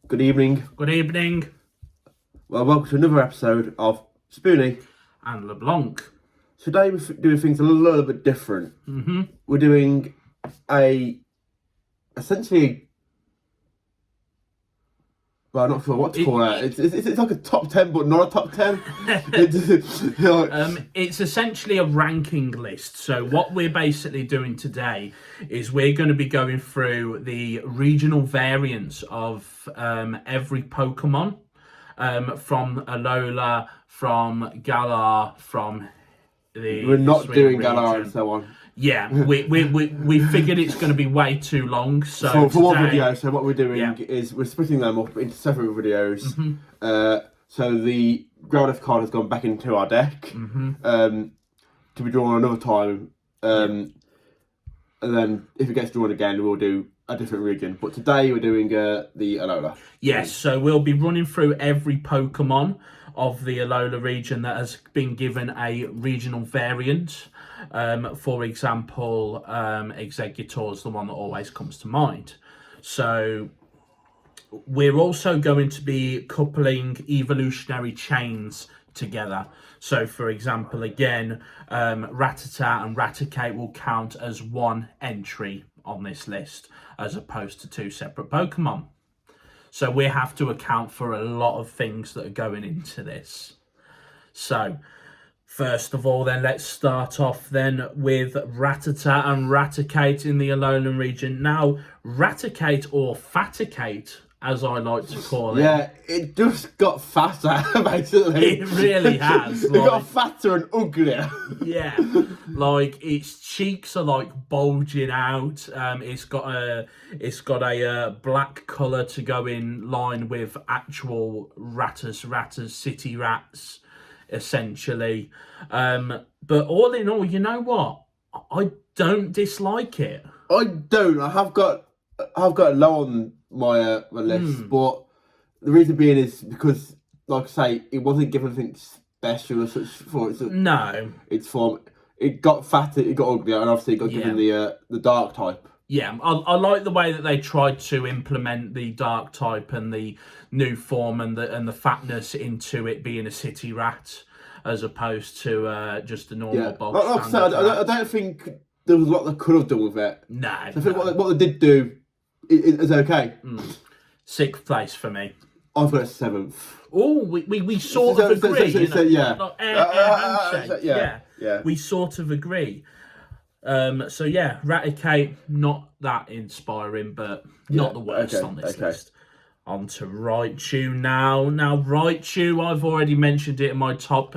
Good evening. Good evening. Well, welcome to another episode of Spoony And LeBlanc. Today we're doing things a little bit different. We're doing essentially, well, I'm not sure what to call it. It's like a top 10, but not a top 10. It's essentially a ranking list. So what we're basically doing today is we're going to be going through the regional variants of every Pokemon. From Alola, from Galar, from the... We're not doing Galar and so on. Yeah, we figured it's going to be way too long. So for one video, so what we're doing is we're splitting them up into separate videos. So the Growlithe card has gone back into our deck to be drawn another time. And then if it gets drawn again, we'll do a different region. But today we're doing the Alola. Yes, so we'll be running through every Pokemon of the Alola region that has been given a regional variant. For example, Exeggutor is the one that always comes to mind. So we're also going to be coupling evolutionary chains together. So for example, again, Rattata and Raticate will count as one entry on this list as opposed to two separate Pokemon. So we have to account for a lot of things that are going into this. So first of all, then let's start off then with Rattata and Raticate in the Alolan region. Now, Raticate or Faticate, as I like to call it. Yeah, it just got fatter, basically. It really has. It got fatter and uglier. Yeah, like its cheeks are like bulging out. It's got a black colour to go in line with actual ratters, city rats, essentially. But all in all, you know what? I don't dislike it. I don't. I've got low on my list, but the reason being is because, like I say, it wasn't given anything special or such for its its form. It got fatter, it got uglier, and obviously it got given the dark type. Yeah, I like the way that they tried to implement the dark type and the new form and the fatness into it being a city rat as opposed to just a normal bog standard. Like I said, I don't think there was a lot they could have done with it. No. I think what they did do is okay. Sixth place for me. I've got a 7th. Oh, we sort of agree. Yeah. We sort of agree. So yeah, Raticate, not that inspiring, but not the worst on this list. On to Raichu now. Now Raichu, I've already mentioned it in my top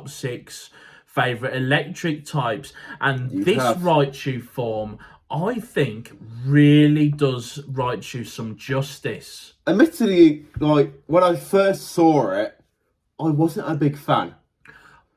6 favourite electric types, and Raichu form, I think, really does Raichu some justice. Admittedly, like, when I first saw it, I wasn't a big fan.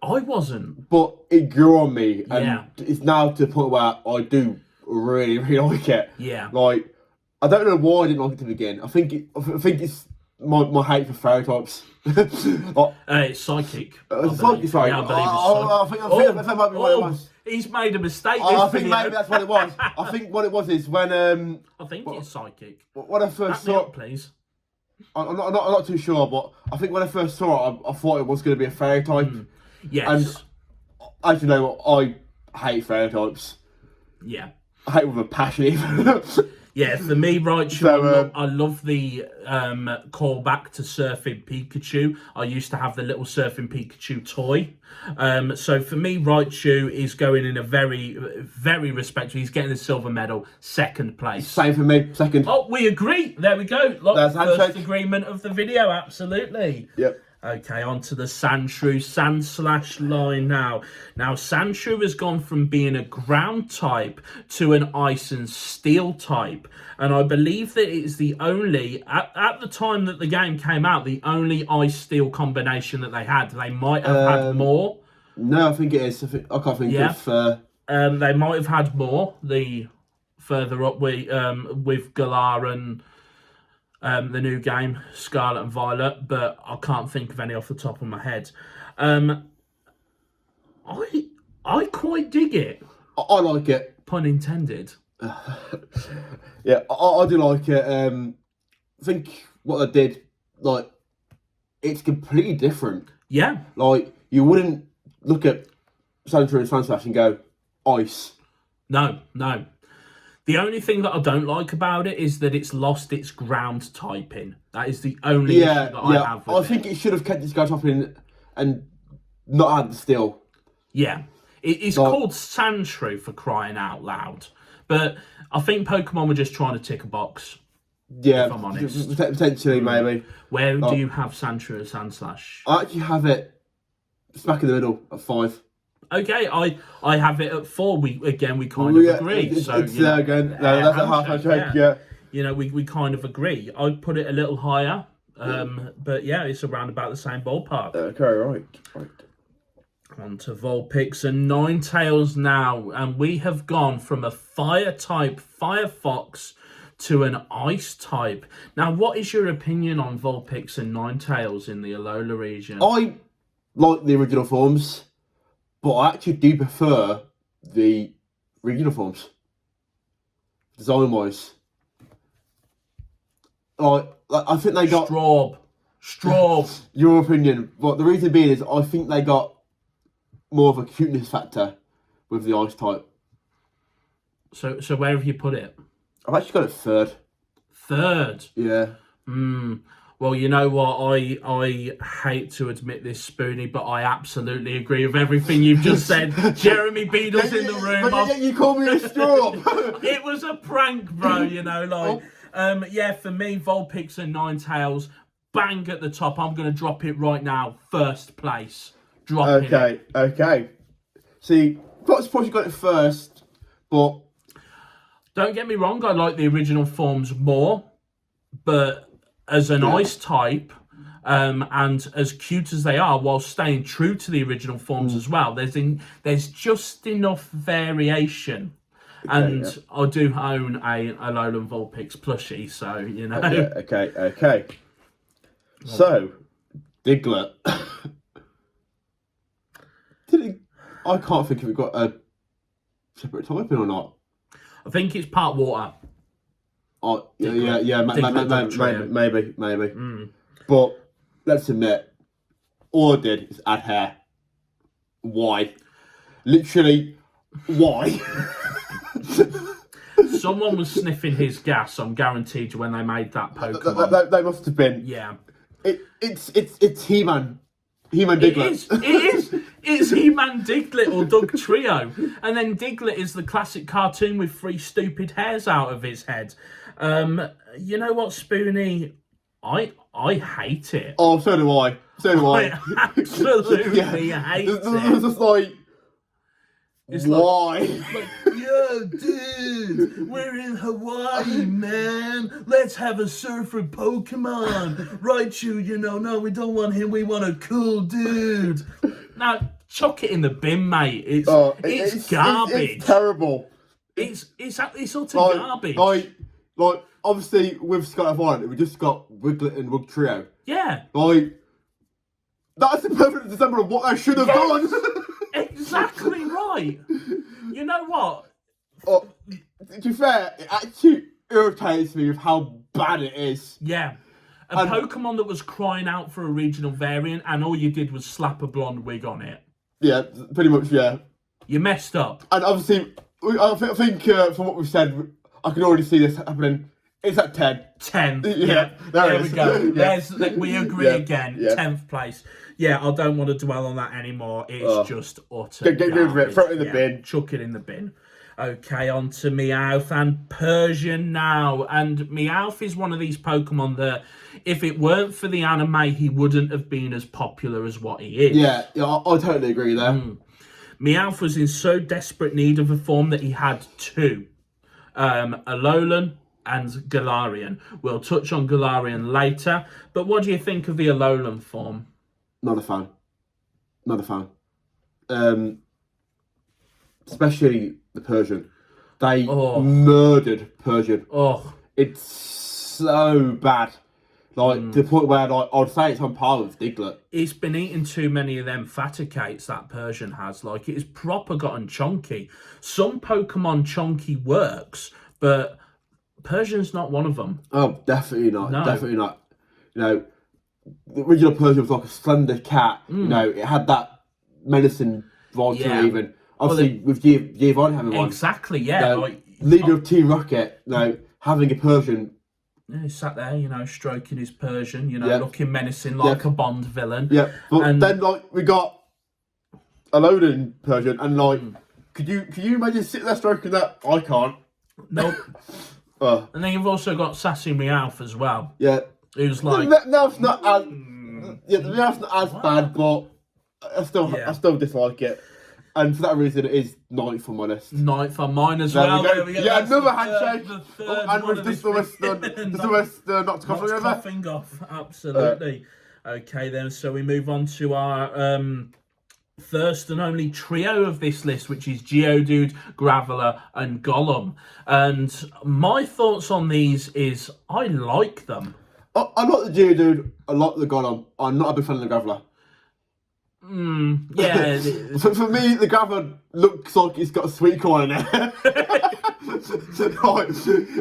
I wasn't. But it grew on me, and it's now to the point where I do really, really like it. Yeah. Like, I don't know why I didn't like it to begin. I think it's my hate for fairy types. It's psychic. It's psychic, sorry. Yeah, I think that might be what it was. He's made a mistake. I think maybe that's what it was. I think what it was is when I think it's psychic. When I first saw it, please. I'm not too sure, but I think when I first saw it, I thought it was going to be a fairy type. Yes. And as you know, I hate fairy types. Yeah. I hate with a passion even. Yeah, for me, Raichu, I love the callback to Surfing Pikachu. I used to have the little Surfing Pikachu toy. So for me, Raichu is going in a very, very respectful. He's getting the silver medal, 2nd place. Same for me, 2nd. Oh, we agree. There we go. Look, that's first agreement of the video, absolutely. Yep. Okay, on to the Sandshrew Sandslash line now. Now, Sandshrew has gone from being a ground type to an ice and steel type. And I believe that it's the only, at the time that the game came out, the only ice-steel combination that they had. They might have had more. No, I think it is. I can't think of... They might have had more, the further up with Galar and... the new game, Scarlet and Violet, but I can't think of any off the top of my head. I quite dig it. I like it. Pun intended. Yeah, I do like it. think what they did, like, it's completely different. Yeah. Like, you wouldn't look at Sandshrew and Sandslash and go, ice. No. The only thing that I don't like about it is that it's lost its ground typing. That is the only issue that I have with it. I think it should have kept its ground typing and not had the steel. Yeah. It's called Sandshrew, for crying out loud. But I think Pokemon were just trying to tick a box. Yeah, if I'm honest. Potentially, maybe. Where do you have Sandshrew and Sandslash? I actually have it smack in the middle at 5. Okay, I have it at 4. We kind of agree. It's there again. No, that's a half joke. Yeah. You know, we kind of agree. I'd put it a little higher. But yeah, it's around about the same ballpark. Okay, right. On to Vulpix and Ninetales now, and we have gone from a fire type Firefox to an ice type. Now, what is your opinion on Vulpix and Ninetales in the Alola region? I like the original forms, but I actually do prefer the regional forms, design-wise. I think they got... Straub. Your opinion. But the reason being is I think they got more of a cuteness factor with the ice type. So where have you put it? I've actually got it 3rd. 3rd? Yeah. Well, you know what? I hate to admit this, Spoony, but I absolutely agree with everything you've just said. Jeremy Beadle's in the room. But you call me a straw. It was a prank, bro, you know, like... yeah, for me, Vulpix and Ninetales, bang at the top. I'm going to drop it right now. 1st place. Dropping it. Okay. See, quite surprised you got it 1st, but... Don't get me wrong, I like the original forms more, but as an ice type, and as cute as they are, while staying true to the original forms as well, there's just enough variation. And I do own a Alolan Vulpix plushie, so, you know. Okay. So, Diglett. I can't think if we've got a separate typing or not. I think it's part water. Oh, yeah, maybe. But, let's admit, all I did is add hair. Why? Literally, why? Someone was sniffing his gas, I'm guaranteed you, when they made that Pokemon. They must have been. Yeah. It's He-Man. He-Man Diglett. It is. It's He-Man Diglett or Doug Trio. And then Diglett is the classic cartoon with 3 stupid hairs out of his head. You know what, Spoony? I hate it. Oh, so do I. I absolutely hate it. It's just like... It's why? Like, yo, dude, we're in Hawaii, man. Let's have a surfer Pokemon. Right, you know, no, we don't want him. We want a cool dude. Now, chuck it in the bin, mate. It's garbage. It's terrible. It's utter garbage. Like, obviously, with Scarlet Violet, we just got Wiglet and Wug Trio. Yeah. Like, that's the perfect example of what I should have done. Exactly right. You know what? To be fair, it actually irritates me with how bad it is. Yeah. A Pokemon that was crying out for a regional variant and all you did was slap a blonde wig on it. Yeah, pretty much, yeah. You messed up. And obviously, I think from what we've said, I can already see this happening. It's at 10. 10. Yeah. There we go. Yeah. We agree again. Yeah. 10th place. Yeah, I don't want to dwell on that anymore. It's just utter Get rid of it. Throw it in the bin. Chuck it in the bin. Okay, on to Meowth and Persian now. And Meowth is one of these Pokemon that, if it weren't for the anime, he wouldn't have been as popular as what he is. Yeah, I totally agree there. Meowth was in so desperate need of a form that he had 2. Alolan and Galarian. We'll touch on Galarian later. But what do you think of the Alolan form? Not a fan. Especially the Persian. They murdered Persian. It's so bad. Like, to the point where I'd say it's on par with Diglett. It's been eating too many of them Faticates, that Persian has. Like, it's proper gotten chunky. Some Pokemon chunky works, but Persian's not one of them. Oh, definitely not. No. Definitely not. You know, the original Persian was like a slender cat. You know, it had that menacing vibe to it even. Obviously, with Giovanni having one. Exactly, yeah. You know, leader of Team Rocket, you know, having a Persian. He sat there, you know, stroking his Persian, you know, looking menacing like a Bond villain. Yeah, but then, like, we got Alolan Persian, and, like, could you imagine sitting there stroking that? I can't. Nope. And then you've also got Sassy Meowth as well. Yeah. Who's like... The Meowth's not as... Yeah, the Meowth's not as bad, but I still dislike it. And for that reason, it is 9th for honest. 9th on mine as well. Yeah, another handshake. And with this the not coughing off. Absolutely. Okay, then. So we move on to our first and only trio of this list, which is Geodude, Graveler, and Golem. And my thoughts on these is I like them. I like the Geodude. I like the Golem. I'm not a big fan of the Graveler. Yeah. For me, the Graveler looks like it's got a sweet corn in it.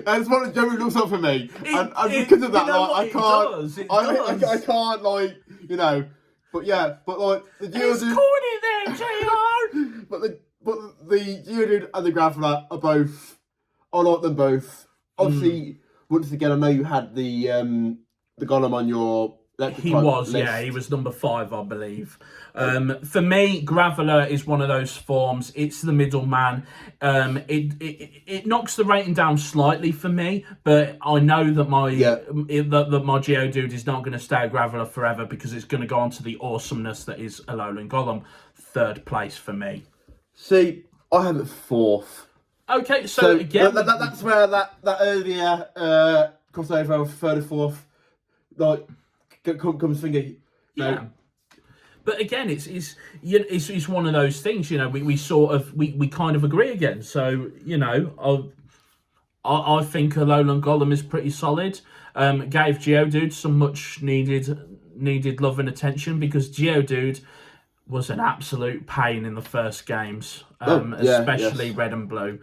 That's what it generally looks like for me. And because of that, like, I can't, like, you know. But yeah, but like the Geodude. It's corny there, JR. but the Geodude and the Graveler are both. I like them both. Obviously, once again, I know you had the Golem on your. He was, list. Yeah, he was number 5, I believe. For me, Graveler is one of those forms. It's the middleman. It knocks the rating down slightly for me, but I know that my that my Geodude is not going to stay a Graveler forever because it's going to go on to the awesomeness that is Alolan Golem. 3rd place for me. See, I have it 4th. Okay, so again, that's where that earlier crossover of 3rd and 4th, like. Comes thinking, yeah. But again, it's one of those things, you know. We kind of agree again. So you know, I think Alolan Golem is pretty solid. Gave Geodude some much needed love and attention because Geodude was an absolute pain in the first games, especially Red and Blue.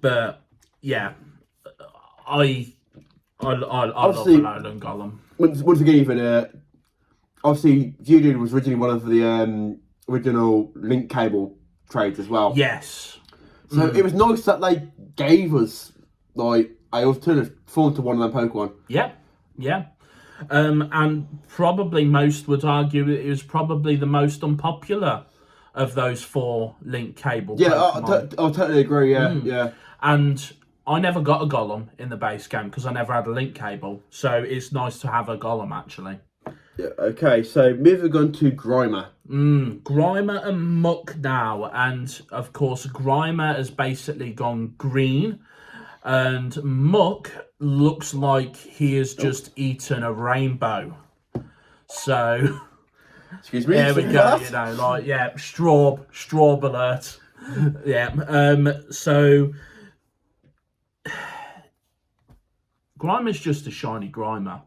But yeah, I love Alolan Golem. Once again, even obviously, Geodude was originally one of the original link cable trades as well. Yes. So it was nice that they gave us like a alternative form to one of them Pokemon. Yeah, yeah. And probably most would argue it was probably the most unpopular of those 4 link cable. Yeah, I totally agree. Yeah, yeah. And I never got a Golem in the base game because I never had a link cable. So it's nice to have a Golem, actually. Yeah, okay, so moving on to Grimer. Grimer and Muck now. And, of course, Grimer has basically gone green. And Muck looks like he has just eaten a rainbow. So... Excuse me? There we go, you know, like, yeah, straw alert. Yeah, so... Grimer's just a shiny Grimer.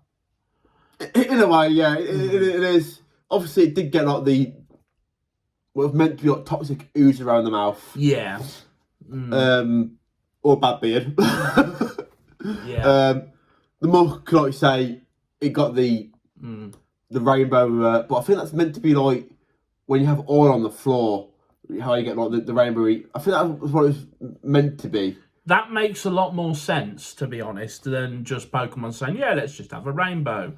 In a way, yeah, it is. Obviously, it did get like what was meant to be like toxic ooze around the mouth. Yeah. Or bad beard. Yeah. The Muck, like you say, it got the rainbow, but I think that's meant to be like when you have oil on the floor, how you get like the rainbowy. I think that was what it was meant to be. That makes a lot more sense, to be honest, than just Pokemon saying, yeah, let's just have a rainbow.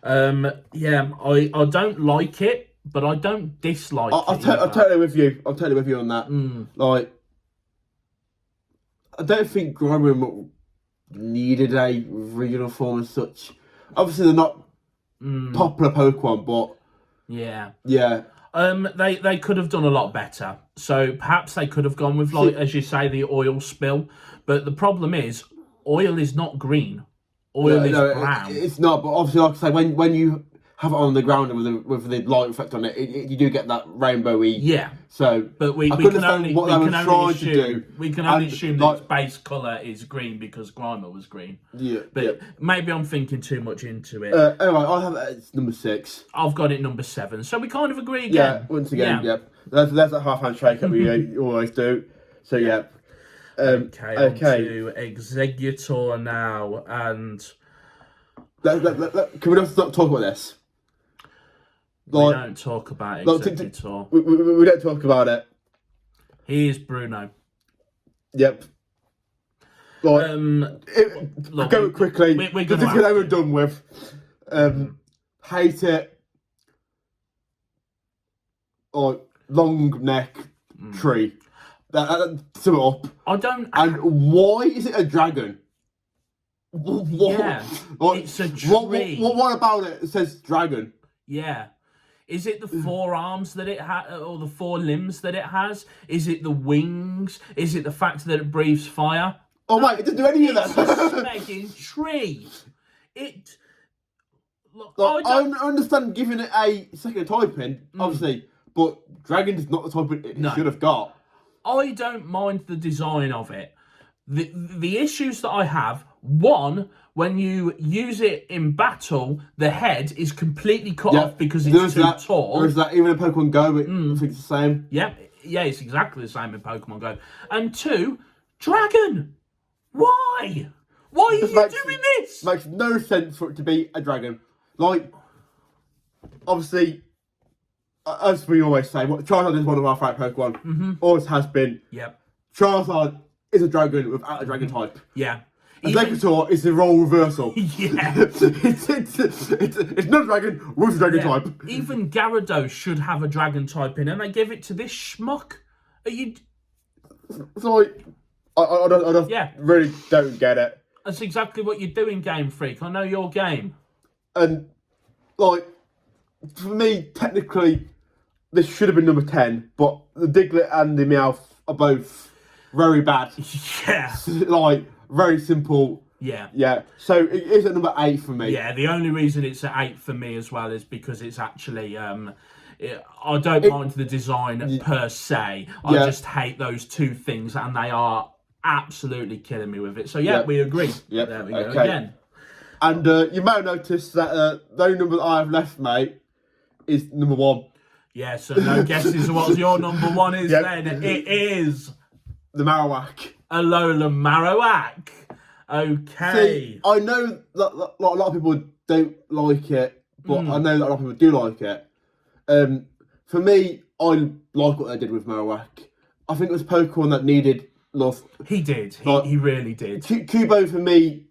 Yeah, I don't like it, but I don't dislike it. I'm totally with you. I'm totally with you on that. Like, I don't think Grimer needed a regional form as such. Obviously, they're not popular Pokemon, but... Yeah. Yeah. They could have done a lot better. So perhaps they could have gone with, like, as you say, the oil spill. But the problem is, oil is not green. Oil is brown. It's not, but obviously, like I say, when you have it on the ground with the light effect on it, you do get that rainbowy. Yeah. So, but we can only assume that its base colour is green because Grimer was green. Yeah. But maybe I'm thinking too much into it. Anyway, I have it's number 6. I've got it number 7. So we kind of agree again. Yeah, once again, yeah. There's that half handshake that we always do. So, yeah. Okay, on to Exeggutor now, and can we not talk about this? We don't talk about Exeggutor. We don't talk about it. He is Bruno. Yep. Like, go quickly. We're just get over done with. Hate it. Like, long neck tree. Sum it up. I don't. And why is it a dragon? What? Yeah, Like, it's a tree. What about it? It says dragon. Yeah. Is it the 4 arms that it has, or the 4 limbs that it has? Is it the wings? Is it the fact that it breathes fire? Oh mate, it doesn't do any of that. It's a smecking tree. It. Look, I understand giving it a second typing, obviously, but dragon is not the type it should have got. I don't mind the design of it. The issues that I have, one, when you use it in battle, the head is completely cut off because it's too tall. There is that even in Pokemon Go, I think it's the same. Yeah, it's exactly the same in Pokemon Go. And 2, dragon. Why? Why are you doing this? Makes no sense for it to be a dragon. Like, obviously, as we always say, Charizard is one of our favourite Pokemon. Always has been. Yep. Charizard is a dragon without a dragon type. Yeah. Exeggutor is the role reversal. Yeah. it's not a dragon with a dragon type. Even Gyarados should have a dragon type in, and they give it to this schmuck. Are you? It's like, I really don't get it. That's exactly what you're doing, Game Freak. I know your game. And, like, for me, technically, this should have been number 10, but the Diglett and the Meowth are both very bad. Yeah. Like, very simple. Yeah. Yeah. So it is at number 8 for me. Yeah, the only reason it's at 8 for me as well is because it's actually... I don't mind the design per se. I just hate those 2 things, and they are absolutely killing me with it. So, we agree. Yep. There we go again. And you may have noticed that the only number that I have left, mate, is number 1. Yeah, so no guesses what your number 1 is then. It is... the Marowak. Alolan Marowak. Okay. See, I know that a lot of people don't like it, but I know that a lot of people do like it. For me, I like what they did with Marowak. I think it was Pokemon that needed love. He did. He really did. Kubo, for me,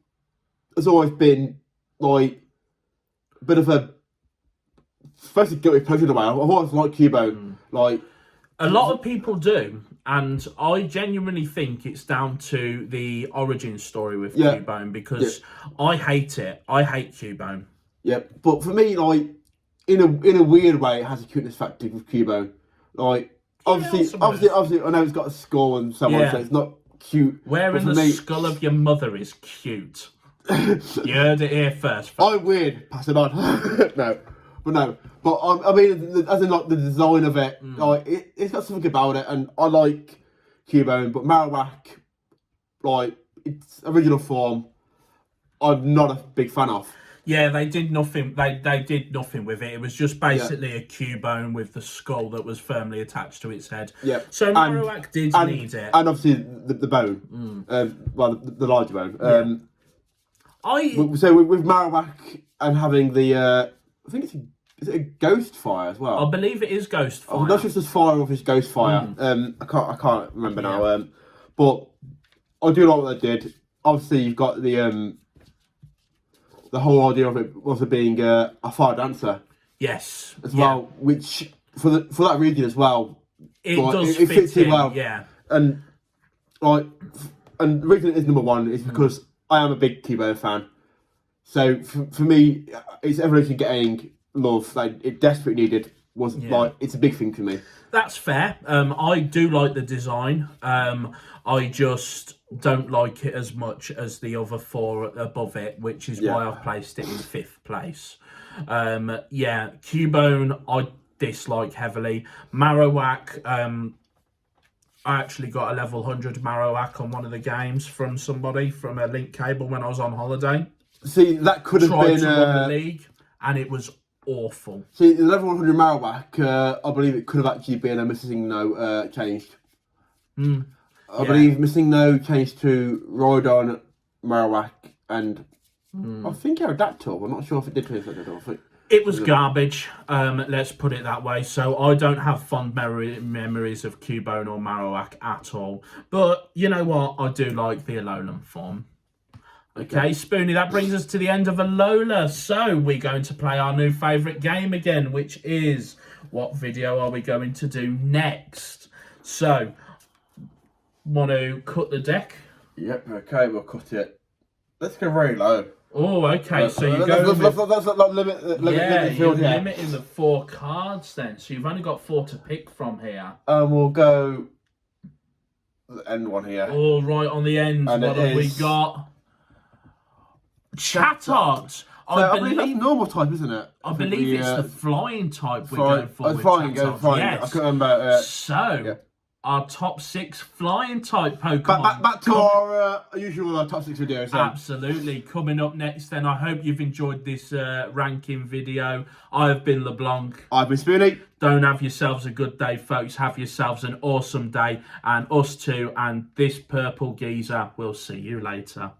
has always been, like, a bit of a... First, guilty pleasure in a way. I've always liked Kubo. Like... A lot of people do, and I genuinely think it's down to the origin story with Cubone, because I hate it. I hate Cubone. Yeah, but for me, like, in a weird way, it has a cuteness factor with Cubone. Like, obviously, I know it's got a skull and so on, so it's not cute. Wearing the skull of your mother is cute. You heard it here first. I'm weird. Pass it on. No. But I mean, as in, like, the design of it, like, it's got something about it, and I like Cubone, but Marowak, like, its original form, I'm not a big fan of. Yeah, they did nothing. They did nothing with it. It was just basically a Cubone with the skull that was firmly attached to its head. Yeah. So Marowak did need it, and obviously the bone, the larger bone. So with Marowak and having the, I think is it a ghost fire as well? I believe it is ghost fire. I'm not sure if it's fire or if it's ghost fire. I can't remember now. But I do like what they did. Obviously, you've got the whole idea of it also being a fire dancer. Yes. As well, which for that region as well, it fits in well. Yeah. And the reason it is number 1 is because I am a big Cubone fan. So for me, its evolution getting love that it desperately needed was like, it's a big thing for me. That's fair. I do like the design. I just don't like it as much as the other 4 above it, which is why I've placed it in 5th place. Cubone I dislike heavily. Marowak, I actually got a level 100 Marowak on one of the games from somebody from a link cable when I was on holiday. See, that could have been to run the league, and it was awful. See, the level 100 Marowak, I believe it could have actually been a missing no changed. I believe Missing No changed to Rhydon, Marowak, and I think Aerodactyl. I'm not sure if it did change that at all. It was garbage, let's put it that way. So I don't have fond memories of Cubone or Marowak at all. But you know what? I do like the Alolan form. Okay, Spoony, that brings us to the end of Alola. So we're going to play our new favourite game again, which is what video are we going to do next? So, want to cut the deck? Yep, okay, we'll cut it. Let's go very low. Oh, okay. So you go. Let's limiting the 4 cards then. So you've only got 4 to pick from here. We'll go the end one here. All right, on the end. And what have we got? Chatot. So I believe that's normal type, isn't it? I believe it's the flying type we're going for. Flying. Yes. I can't remember. So. Our top 6 flying type Pokemon. Back to our usual top 6 videos. Absolutely. Coming up next then, I hope you've enjoyed this ranking video. I've been LeBlanc. I've been Spoony. Don't have yourselves a good day, folks. Have yourselves an awesome day. And us too, and this purple geezer. We'll see you later.